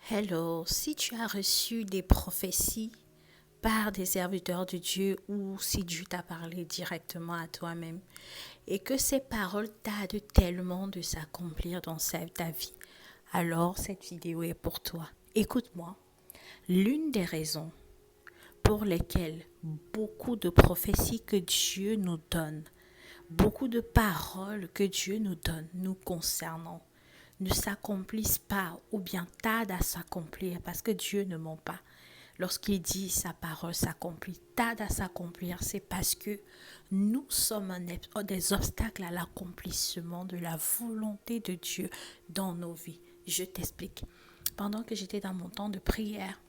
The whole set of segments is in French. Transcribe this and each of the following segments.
Hello, si tu as reçu des prophéties par des serviteurs de Dieu ou si Dieu t'a parlé directement à toi-même et que ces paroles tardent tellement de s'accomplir dans ta vie, alors cette vidéo est pour toi. Écoute-moi, l'une des raisons pour lesquelles beaucoup de prophéties que Dieu nous donne, beaucoup de paroles que Dieu nous donne nous concernant, ne s'accomplissent pas ou bien tardent à s'accomplir parce que Dieu ne ment pas. Lorsqu'il dit sa parole s'accomplit, tarde à s'accomplir, c'est parce que nous sommes des obstacles à l'accomplissement de la volonté de Dieu dans nos vies. Je t'explique. Pendant que j'étais dans mon temps de prière,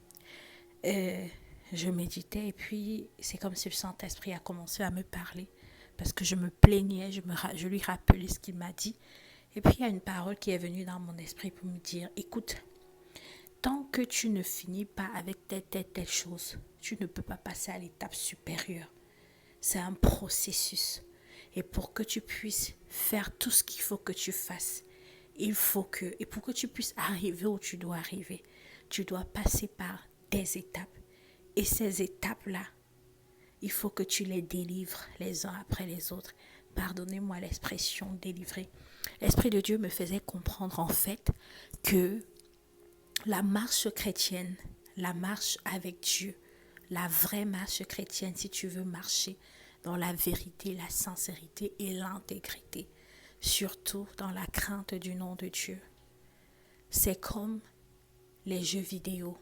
je méditais et puis c'est comme si le Saint-Esprit a commencé à me parler parce que je me plaignais, je lui rappelais ce qu'il m'a dit. Et puis il y a une parole qui est venue dans mon esprit pour me dire, écoute, tant que tu ne finis pas avec telle chose, tu ne peux pas passer à l'étape supérieure. C'est un processus. Et pour que tu puisses faire tout ce qu'il faut que tu fasses, et pour que tu puisses arriver où tu dois arriver, tu dois passer par des étapes. Et ces étapes-là, il faut que tu les délivres les uns après les autres. Pardonnez-moi l'expression délivrer. L'Esprit de Dieu me faisait comprendre en fait que la marche chrétienne, la marche avec Dieu, la vraie marche chrétienne, si tu veux marcher dans la vérité, la sincérité et l'intégrité, surtout dans la crainte du nom de Dieu, c'est comme les jeux vidéo.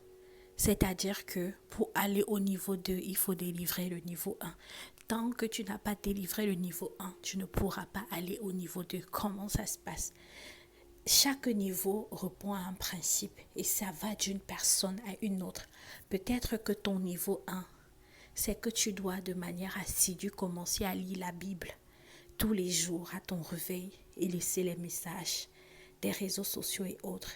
C'est-à-dire que pour aller au niveau 2, il faut délivrer le niveau 1. Tant que tu n'as pas délivré le niveau 1, tu ne pourras pas aller au niveau 2. Comment ça se passe? Chaque niveau répond à un principe et ça va d'une personne à une autre. Peut-être que ton niveau 1, c'est que tu dois de manière assidue commencer à lire la Bible tous les jours à ton réveil et laisser les messages des réseaux sociaux et autres.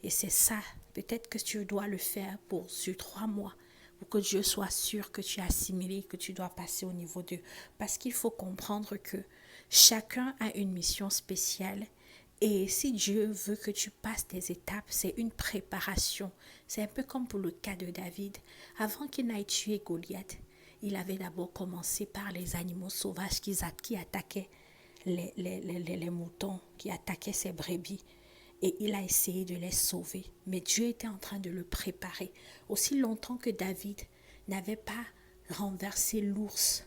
Et c'est ça, peut-être que tu dois le faire sur 3 mois pour que Dieu soit sûr que tu as assimilé, que tu dois passer au niveau 2. Parce qu'il faut comprendre que chacun a une mission spéciale. Et si Dieu veut que tu passes des étapes, c'est une préparation. C'est un peu comme pour le cas de David. Avant qu'il n'aille tuer Goliath, il avait d'abord commencé par les animaux sauvages qui attaquaient les moutons, qui attaquaient ses brebis. Et il a essayé de les sauver. Mais Dieu était en train de le préparer. Aussi longtemps que David n'avait pas renversé l'ours,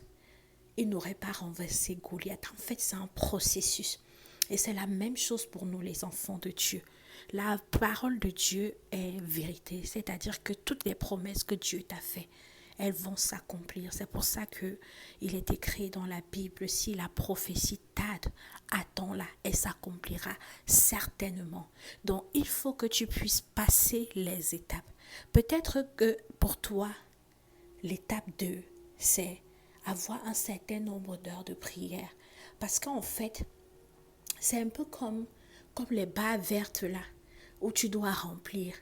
il n'aurait pas renversé Goliath. En fait, c'est un processus. Et c'est la même chose pour nous, les enfants de Dieu. La parole de Dieu est vérité. C'est-à-dire que toutes les promesses que Dieu t'a faites, elles vont s'accomplir. C'est pour ça que il est écrit dans la Bible, si la prophétie tarde, attends-la, elle s'accomplira certainement. Donc, il faut que tu puisses passer les étapes. Peut-être que pour toi, l'étape 2, c'est avoir un certain nombre d'heures de prière. Parce qu'en fait, c'est un peu comme les barres vertes là, où tu dois remplir.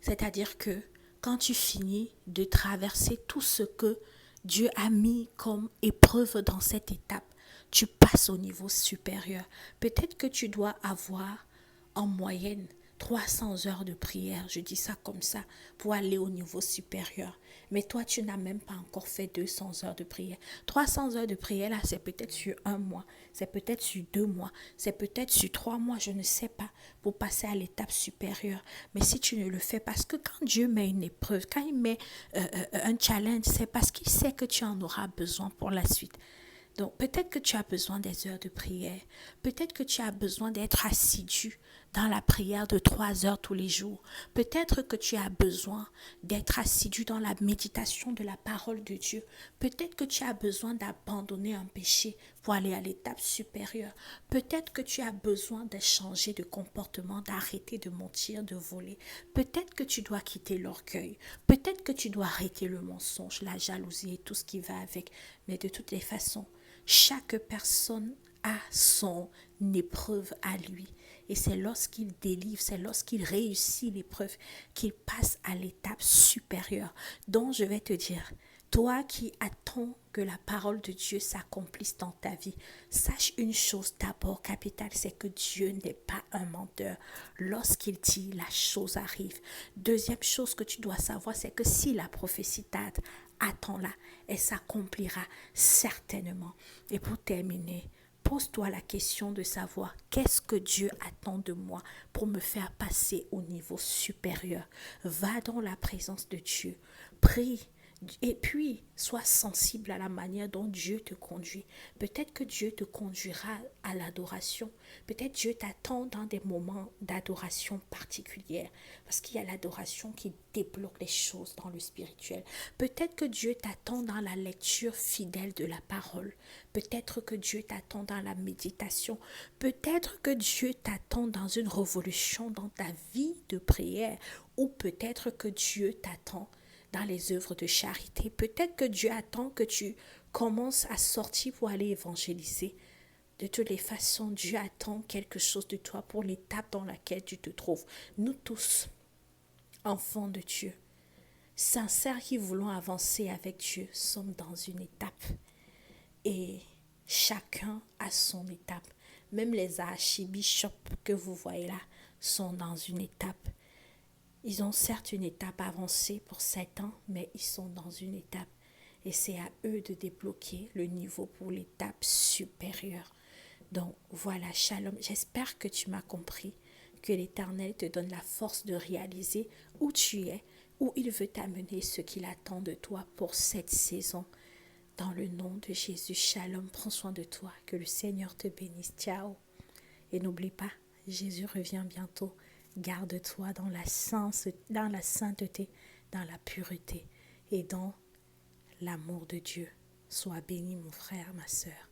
C'est-à-dire que quand tu finis de traverser tout ce que Dieu a mis comme épreuve dans cette étape, tu passes au niveau supérieur. Peut-être que tu dois avoir en moyenne 300 heures de prière, je dis ça comme ça, pour aller au niveau supérieur. Mais toi, tu n'as même pas encore fait 200 heures de prière. 300 heures de prière, là, c'est peut-être sur 1 mois, c'est peut-être sur 2 mois, c'est peut-être sur 3 mois, je ne sais pas, pour passer à l'étape supérieure. Mais si tu ne le fais, parce que quand Dieu met une épreuve, quand il met un challenge, c'est parce qu'il sait que tu en auras besoin pour la suite. Donc peut-être que tu as besoin des heures de prière. Peut-être que tu as besoin d'être assidu dans la prière de 3 heures tous les jours. Peut-être que tu as besoin d'être assidu dans la méditation de la parole de Dieu. Peut-être que tu as besoin d'abandonner un péché pour aller à l'étape supérieure. Peut-être que tu as besoin de changer de comportement, d'arrêter de mentir, de voler. Peut-être que tu dois quitter l'orgueil. Peut-être que tu dois arrêter le mensonge, la jalousie et tout ce qui va avec. Mais de toutes les façons, chaque personne a son épreuve à lui. Et c'est lorsqu'il délivre, c'est lorsqu'il réussit l'épreuve qu'il passe à l'étape supérieure. Donc je vais te dire, Toi qui attends que la parole de Dieu s'accomplisse dans ta vie, sache une chose d'abord capitale, c'est que Dieu n'est pas un menteur. Lorsqu'il dit, la chose arrive. Deuxième chose que tu dois savoir, c'est que si la prophétie tarde, attends-la, elle s'accomplira certainement. Et pour terminer, pose-toi la question de savoir qu'est-ce que Dieu attend de moi pour me faire passer au niveau supérieur. Va dans la présence de Dieu, prie. Et puis, sois sensible à la manière dont Dieu te conduit. Peut-être que Dieu te conduira à l'adoration. Peut-être Dieu t'attend dans des moments d'adoration particulière. Parce qu'il y a l'adoration qui débloque les choses dans le spirituel. Peut-être que Dieu t'attend dans la lecture fidèle de la parole. Peut-être que Dieu t'attend dans la méditation. Peut-être que Dieu t'attend dans une révolution dans ta vie de prière. Ou peut-être que Dieu t'attend dans les œuvres de charité. Peut-être que Dieu attend que tu commences à sortir pour aller évangéliser. De toutes les façons, Dieu attend quelque chose de toi pour l'étape dans laquelle tu te trouves. Nous tous, enfants de Dieu, sincères qui voulons avancer avec Dieu, sommes dans une étape. Et chacun a son étape. Même les archibishops que vous voyez là sont dans une étape. Ils ont certes une étape avancée pour 7 ans, mais ils sont dans une étape. Et c'est à eux de débloquer le niveau pour l'étape supérieure. Donc voilà, shalom. J'espère que tu m'as compris, que l'Éternel te donne la force de réaliser où tu es, où il veut t'amener, ce qu'il attend de toi pour cette saison. Dans le nom de Jésus, shalom. Prends soin de toi. Que le Seigneur te bénisse. Ciao. Et n'oublie pas, Jésus revient bientôt. Garde-toi dans la sainteté, dans la pureté et dans l'amour de Dieu. Sois béni, mon frère, ma sœur.